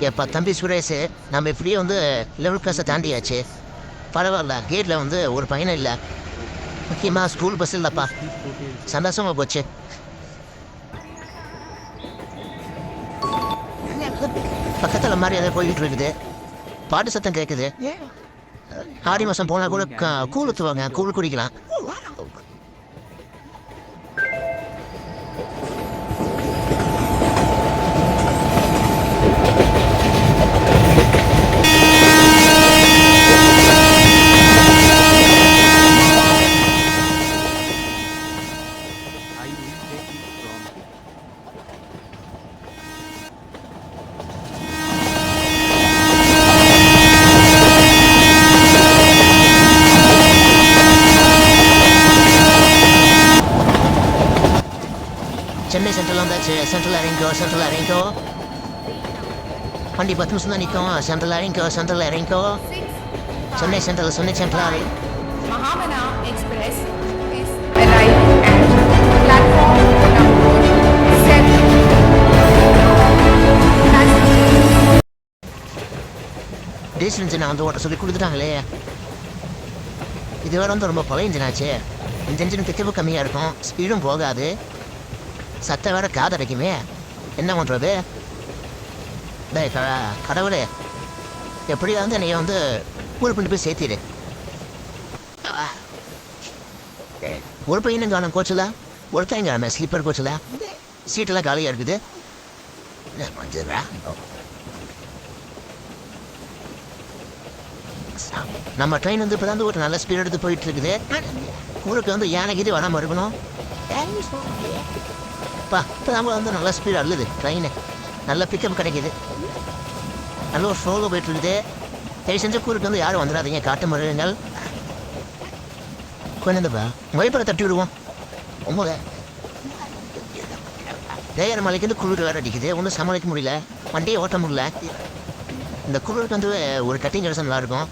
எப்போ தம்பி சுரேஷ் நம்ம இப்படியே வந்து லெவல் கிளாஸை தாண்டியாச்சு. பரவாயில்ல, கேட்டில் வந்து ஒரு பையனும் இல்லை. முக்கியமாக ஸ்கூல் பஸ் இல்லைப்பா. சந்தோஷமாக போச்சு. பக்கத்தில் மாதிரி எதாவது போய்கிட்டு இருக்குது. பாட்டு சத்தம் கேட்குது. ஆடி மாதம் போனால் கூட கூழ் ஊற்றுவாங்க, கூழ் குடிக்கலாம். சென்னை சென்ட்ரல் வந்தாச்சு. சென்ட்ரல் இறங்கிக்கோ. வண்டி 10 நிமிஷம் தான் நிற்கும். சென்ட்ரல் இறங்கிக்கோ. Chennai central Mahamana Express is arriving at platform number 7. Diesel இன்ஜினை வந்து ஓட்ட சொல்லி கொடுத்துட்டாங்களே. இது வேறு வந்து ரொம்ப பழைய இன்ஜினாச்சு. இந்த இன்ஜின் திக்கப்பு கம்மியாக இருக்கும், ஸ்பீடும் போகாது, சத்தம் வேறு காதடைக்குமே. என்ன பண்ணுறது? கடவுளே, எப்படியா வந்து என்னைய வந்து ஊர் பண்ணி போய் சேர்த்திடு. ஒரு பையனும் காணும் கோச்சில், ஒருத்தன் காணும் ஸ்லீப்பர் கோச்சில். சீட்டெல்லாம் காலியாக இருக்குது. நம்ம ட்ரெயின் வந்து இப்போ தான் ஒரு நல்ல ஸ்பீட் எடுத்து போயிட்டு இருக்குது. ஊருக்கு வந்து யானைக்கு வராமல் இருக்கணும். இப்போ நம்ம வந்து நல்ல ஸ்பீடு அல்லுது ட்ரெயினு. நல்ல பிக்கப் கிடைக்கிது. நல்ல ஒரு ஃப்ளோவில் போயிட்டு இருக்குது. தயவு செஞ்சு கூருக்கு வந்து யாரும் வந்துடாதீங்க. காட்டு மருங்கள் கொஞ்சம்ப்பா மொழிப்பட தட்டி விடுவோம். உங்களை தேயர் மலைக்கு குளிர் வேறு அடிக்குது. ஒன்றும் சமாளிக்க முடியல, வண்டியை ஓட்ட முடியல. இந்த குளிருக்கு வந்து ஒரு கட்டிங் கிடைச்சா நல்லாயிருக்கும்.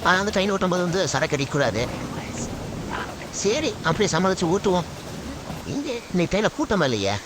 ஆனால் வந்து ட்ரெயின் ஓட்டும்போது வந்து சரக்கு அடிக்கக்கூடாது. சரி, அப்படியே சமாளித்து ஊட்டுவோம். இங்கே இன்னைக்கு ட்ரெயினில் கூட்டமா இல்லையா?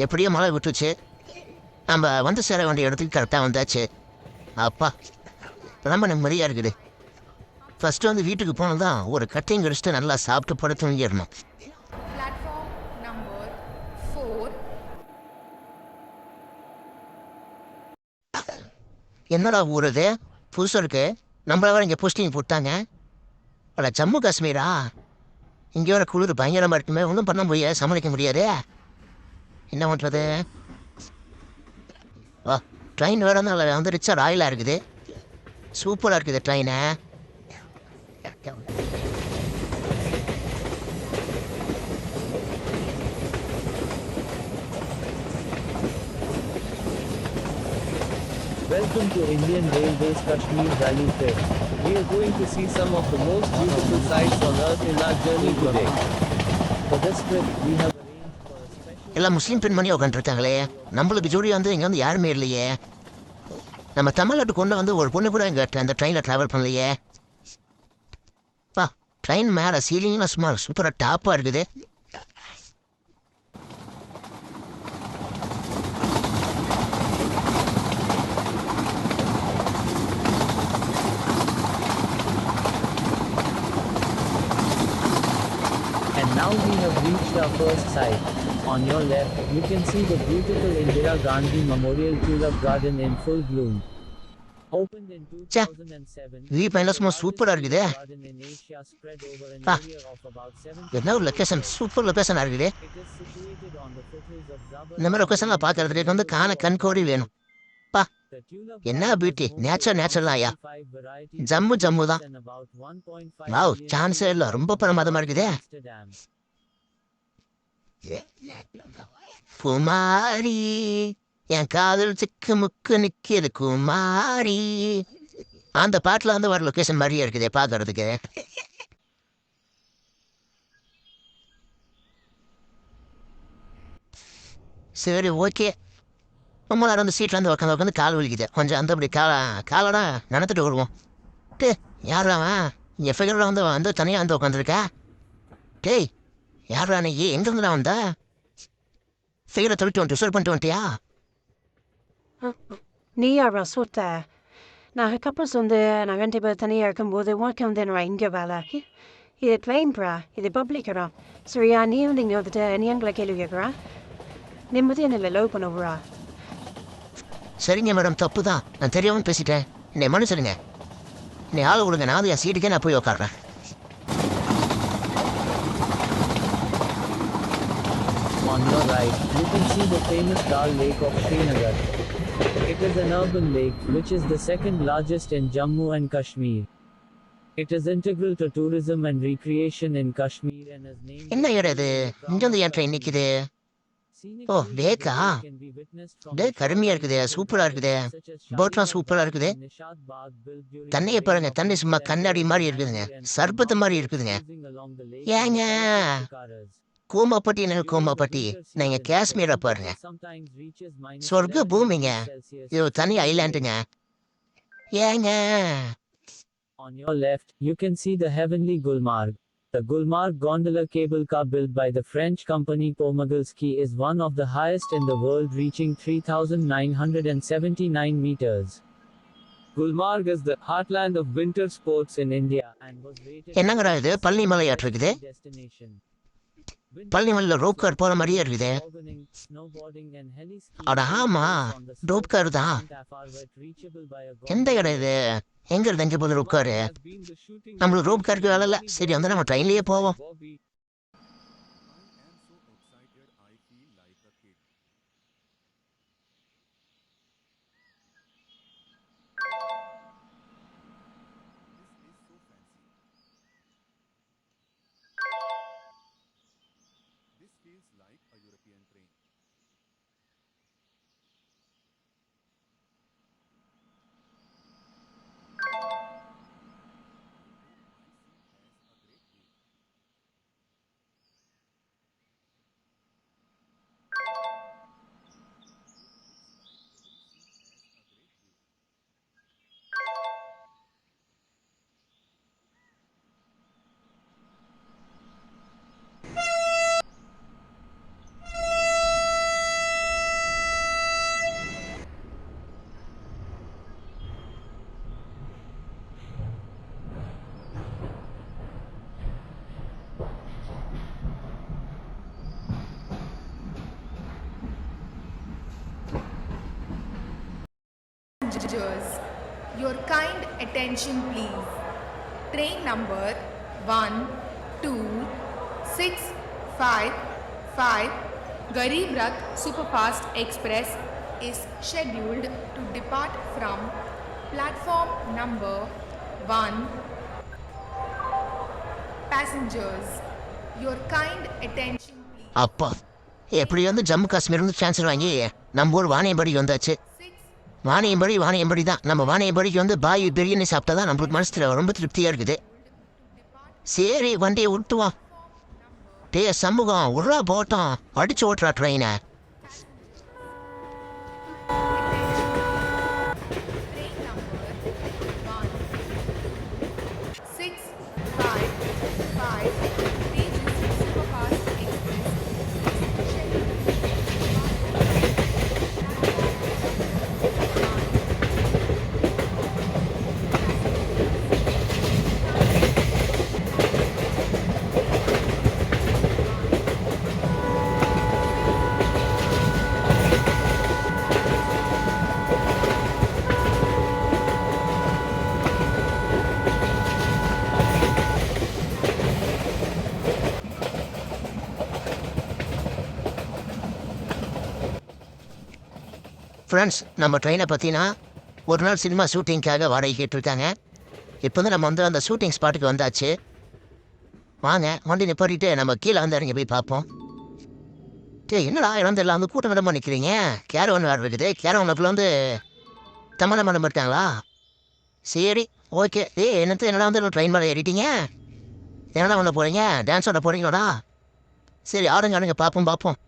எப்படியோ மழை விட்டுச்சு. நம்ம வந்து சேர வேண்டிய இடத்துக்கு கரெக்டாக வந்தாச்சு. அப்பா, ரொம்ப நிம்மதியாக இருக்குது. ஃபஸ்ட்டு வந்து வீட்டுக்கு போனால் தான் ஒரு கட்டையும் கடிச்சிட்டு நல்லா சாப்பிட்டு படுத்து தூங்கிடணும். என்னடா ஊர் இது புதுசாக இருக்கு. நம்மள இங்கே போஸ்டிங் போட்டாங்க. அட ஜம்மு காஷ்மீரா? இங்கே வர குளிர் பயங்கரமாக இருக்குமே. ஒன்றும் பண்ண முடியாது, சமாளிக்க முடியாது. என்ன பண்ணுறது? ட்ரெயின் வேறு வந்து ரிச்சா ராயலாக இருக்குது. சூப்பராக இருக்குது ட்ரெயினை. Welcome to Indian Railways Kashmir Valley Trip. We are going to see some of the most beautiful sights on earth in our journey today. For this trip, we have arranged for a special எல்லாம் முஸ்லீம் பெண்மணி உட்காந்துருக்காங்களே, நம்மளுக்கு ஜோடி வந்து இங்கே வந்து யாருமே இல்லையே. நம்ம தமிழ்நாட்டு கொண்டு வந்து ஒரு பொண்ணு கூட இங்கே அந்த ட்ரெயினில் ட்ராவல் பண்ணலையே. பா, ட்ரெயின் மேலே சீலிங்லாம் சும்மா சூப்பராக டாப்பாக இருக்குது. And now we have reached our first site. On your left, you can see the beautiful Indira Gandhi Memorial Tulip Garden in full bloom. Opened in ச்சே, 2007, வியூ பாயிண்ட்லாம் சும்மா சூப்பராக இருக்குது. garden in Asia spread over an Ah. area of about 7. என்ன ஒரு location, super லொக்கேஷனாக இருக்குது. It is situated on the foothills of Zabur. இந்த மாதிரி லொக்கேஷன்லாம் பார்க்கறதுக்கு வந்து கண்கோடி வேணும். பா, The tulip என்ன garden beauty, is home to natural ஐயா. 65 varieties ஜம்மு ஜம்மு தான். and about 1.5 வாவ், million சான்ஸே இல்லை, ரொம்ப பிரமாதமாக இருக்குதே. Amsterdam. குமாரி, என் காதல் சிக்கு முக்கு நிக்கிது குமாரி. அந்த பாட்டில் வந்து வர லொக்கேஷன் மாதிரியே இருக்குதே பார்க்கறதுக்கு. சரி, ஓகே. ரொம்ப நேரம் அந்த சீட்டில் வந்து உட்காந்து கால் வலிக்குது. கொஞ்சம் அந்த அப்படி காலோட நடந்துட்டு வருவோம். டே, யாரா என் ஃபிகரில் வந்து தனியாக வந்து உட்காந்துருக்கா. டேய், யாரா நீ, எங்கேருந்து நான் வந்தா? ஃபிகரை தொழிட்டு வந்துட்டு சூர் பண்ணிட்டு வந்துட்டியா? நீயாரா சொத்த நான் கப்பல்ஸ் வந்து நான் ரெண்டு பேர் தனியாக இருக்கும்போது உனக்கு வந்து நான் இங்கே வேலை இது ட்ரெயின்ரா, இது பப்ளிக்கரா. சரியா, நீ வந்து இங்கே வந்துட்டு நீ எங்களை கேள்வி கேட்குறா. நிம்மதி என்ன லவ் பண்ணுறா. சரிங்க மேடம், தப்பு தான், நான் தெரியாமல் பேசிட்டேன். என்னை மன்னிச்சிடுங்க. என்னை ஆள் கொடுங்க, நான் என் சீட்டுக்கே நான் போய் உட்காடுறேன். On your right, you can see the famous Dal Lake of Srinagar. It is an urban lake, which is the second largest in Jammu and Kashmir. It is integral to tourism and recreation in Kashmir and is named என்ன இடம் இது? இங்கே வந்து என் train நிற்குது. Scenic ஓ, views லேக்கா? can be witnessed from டே, the கருமையாக இருக்குது, சூப்பராக இருக்குது. such as போட்லாம் Shahid சூப்பராக Bagh இருக்குது. and Nishad Bagh built during தண்ணியை the பாருங்க, reign of தண்ணி சும்மா Mughal கண்ணாடி மாதிரி இருக்குதுங்க, and சர்பத்து மாதிரி இருக்குதுங்க. cruising along the lake ஏங்க? in the cars. கோமாப்பட்டி என்ன கோமாப்பட்டி, நீங்கள் காஷ்மீரை பாருங்க, சொர்க்க பூமிங்க. இது ஒரு தனி ஐலாண்டுங்க. ஏங்க? On your left, you can see the heavenly Gulmarg. The Gulmarg gondola cable car built by the French company Pomogalski is one of the highest in the world, reaching 3,979 meters. Gulmarg is the heartland of winter sports in India and was rated என்னங்கடா இது, பழனி மலையாட்டு இருக்குது. destination. Palani மலையில் rope car போகிற மாதிரியே இருக்குது. Tobogganing, snowboarding and heli skiing அட ஆமா, on the rope car தான். are reachable by a எந்த இடம் இது? எங்க இருந்து எங்கே போகுது rope car? has been the shooting நம்மளுக்கு ரோப் காருக்கு வேலை இல்லை. சரி, வந்து நம்ம ட்ரெயின்லேயே போவோம். Bobby. Passengers, your kind attention please. Train number 12655 Garib Rath Superfast Express is scheduled to depart from platform number 1. Passengers, your kind attention please. அப்பா, எப்படி வந்து ஜம்மு காஷ்மீர் வந்து சான்சர் வாங்கி நம்ம ஊர் வாணியம்படி வந்தாச்சு. வாணியம்படி தான். நம்ம வாணியம்படிக்கு வந்து பாய் பிரியாணி சாப்பிட்டா தான் நம்மளுக்கு மனசுல ரொம்ப திருப்தியாக இருக்குது. சரி வண்டியை விட்டுவான். டே சமூகம் உருளா போட்டோம், அடிச்சு ஓட்டுறா ட்ரெயினை. Train number 1655 Tejas Superfast Express is scheduled friends, நம்ம ட்ரெயினை பற்றினா ஒரு நாள் சினிமா ஷூட்டிங்க்காக வாடகை கேட்டிருக்காங்க. இப்போ வந்து நம்ம வந்து அந்த ஷூட்டிங் ஸ்பாட்டுக்கு வந்தாச்சு. வாங்க வண்டி நிப்பாட்டிட்டு நம்ம கீழே வந்து இறங்கி போய் பார்ப்போம். என்னடா இறந்துடலாம் வந்து கூட்டம் விடமா நிற்கிறீங்க? கேரவன் வேறு இருக்குது. கேரவனுக்குள்ள வந்து தமிழ் மனம் இருக்காங்களா? சரி ஓகே. என்னடா வந்து ட்ரெயின் மேலே ஏறிட்டீங்க? என்னடா பண்ண போகிறீங்க? டான்ஸ் ஆட போகிறீங்களா? சரி ஆடுங்க பார்ப்போம்.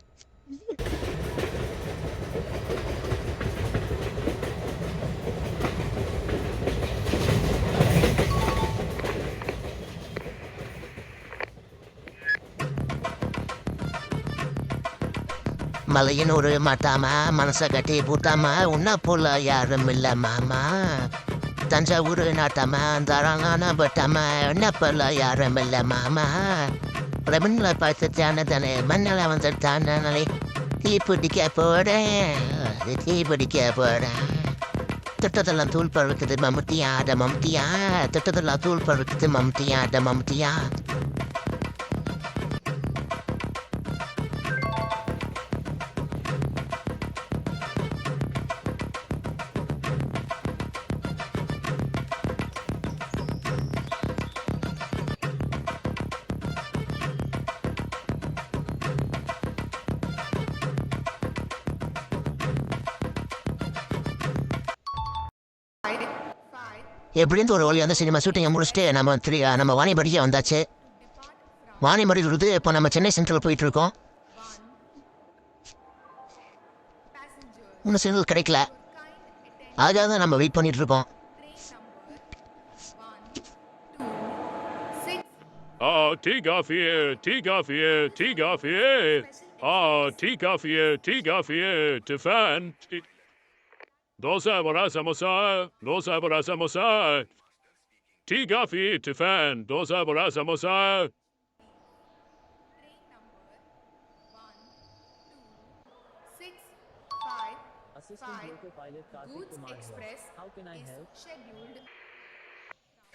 மலையனூர் மாட்டாமா, மனசை கட்டி பூட்டாமா, உன்ன போல யாரும் இல்லை மாமா. தஞ்சாவூர் நாட்டாமா, தாராளான பட்டாமா, உன்ன போல யாரும் இல்லை மாமா. ரமன்ல பார்த்து தானே மண்ணல வந்து தானே தீ பிடிக்க போறேன். தொட்டதெல்லாம் தூள் பழுக்குது மம்முட்டியா. தொட்டதெல்லாம் தூள் பழுக்குது மம்முட்டியா. எப்படின்னு ஒரு வழி வந்து சினிமா ஷூட்டிங்கை முடிச்சுட்டு நம்ம வாணிபடிக்கே வந்தாச்சு. வாணிபடியிலிருந்து இப்போ நம்ம சென்னை சென்ட்ரல் போயிட்டு இருக்கோம். இன்னும் சிக்னல் கிடைக்கல, அதுக்காக தான் நம்ம வெயிட் பண்ணிட்டு இருக்கோம். Tea coffee, Tiffan. Dosa bora samosa. Tea coffee, Tiffan. Dosa bora samosa. Assistant loco pilot Karthik Goods Kumar here. Express How can I is help? scheduled.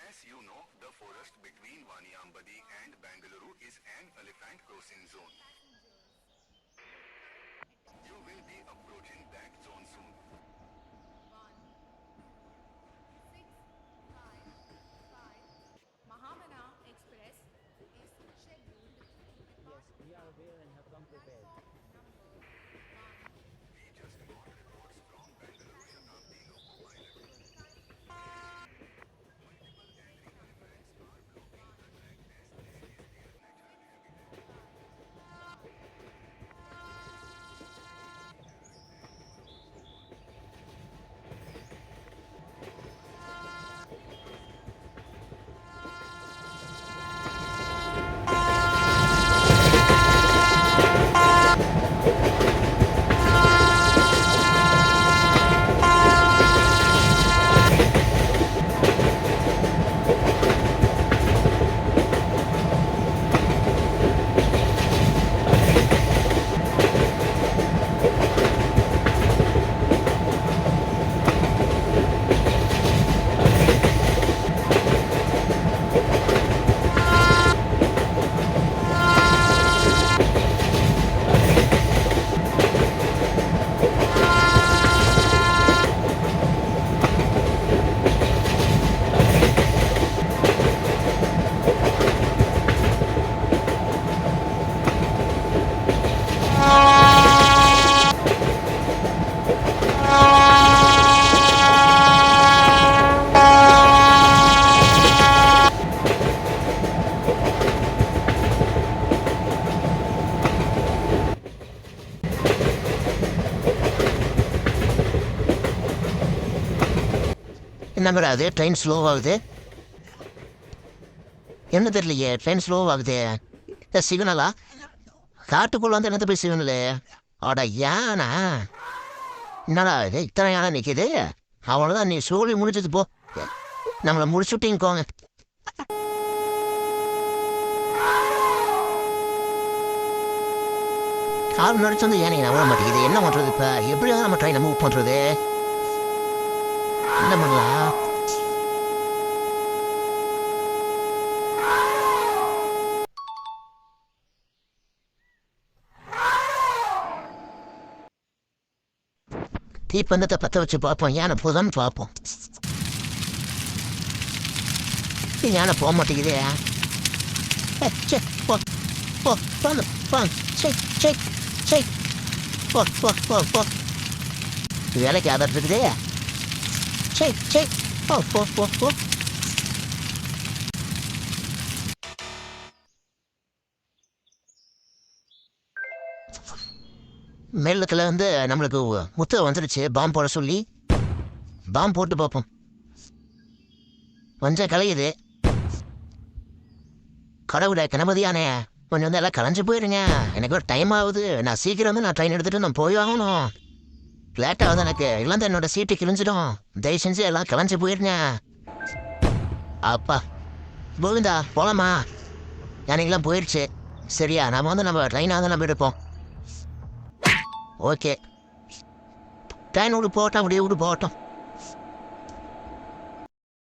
As you know, the forest between Vaniambadi and Bangalore is an elephant crossing zone. You will be approaching that zone soon. Mahamana Express is scheduled to depart Yes, we are aware and have come prepared. We just got reports from Bangalore Shatabdi loco pilot. Multiple gathering elements are blocking the track as this is their natural habitat. என்னங்கடா அது train ஸ்லோவாகுது என்ன தெரியலையே train ஸ்லோவாகுது சிக்னலா காட்டுக்குள்ள வந்து என்னத்த போய் signal அட யானா என்னடா இது இத்தனை யானை நிற்கிது அவ்வளோதான் நீ சோழி முடிச்சது போ நம்மளை முடிச்சுட்டிங்கோங்க கால் நடிச்சு வந்து ஏனை நம்ப மாட்டேங்குது என்ன பண்ணுறது இப்போ எப்படியாவது நம்ம ட்ரெயினை மூவ் பண்ணுறது என்ன பண்ணலாம் தீப்பந்தத்தை பற்ற வச்சு பார்ப்போம் யானை போதான்னு பார்ப்போம் யானை போக மாட்டேங்குதே போ போ போங்க போங்க செக் செக் செக் போ போ போ போ வேலைக்கு ஆதார் இருக்குதே செக் செக் போ போ போ போ மேலத்தில் வந்து நம்மளுக்கு முத்தை வந்துடுச்சு பாம்பு போட சொல்லி பாம்பு போட்டு பார்ப்போம் கொஞ்சம் கலையுது கடவுளை கணபதியானே கொஞ்சம் வந்து எல்லாம் கலைஞ்சு போயிடுங்க எனக்கு ஒரு டைம் ஆகுது நான் சீக்கிரம் வந்து நான் ட்ரெயின் எடுத்துகிட்டு நான் போய் ஆகணும் லேட் ஆகுது எனக்கு இல்லைன்னா என்னோட சீட்டு கிழிஞ்சிடும் தயவு செஞ்சு எல்லாம் கலைஞ்சு போயிடுங்க அப்பா கோவிந்தா போகலாமா யானைக்கெல்லாம் போயிடுச்சு சரியா நம்ம வந்து நம்ம ட்ரெயினாக தான் நம்ம எடுப்போம் ஓகே ட்ரெயின் விடு போட்டோம் அப்படியே விடு போட்டோம்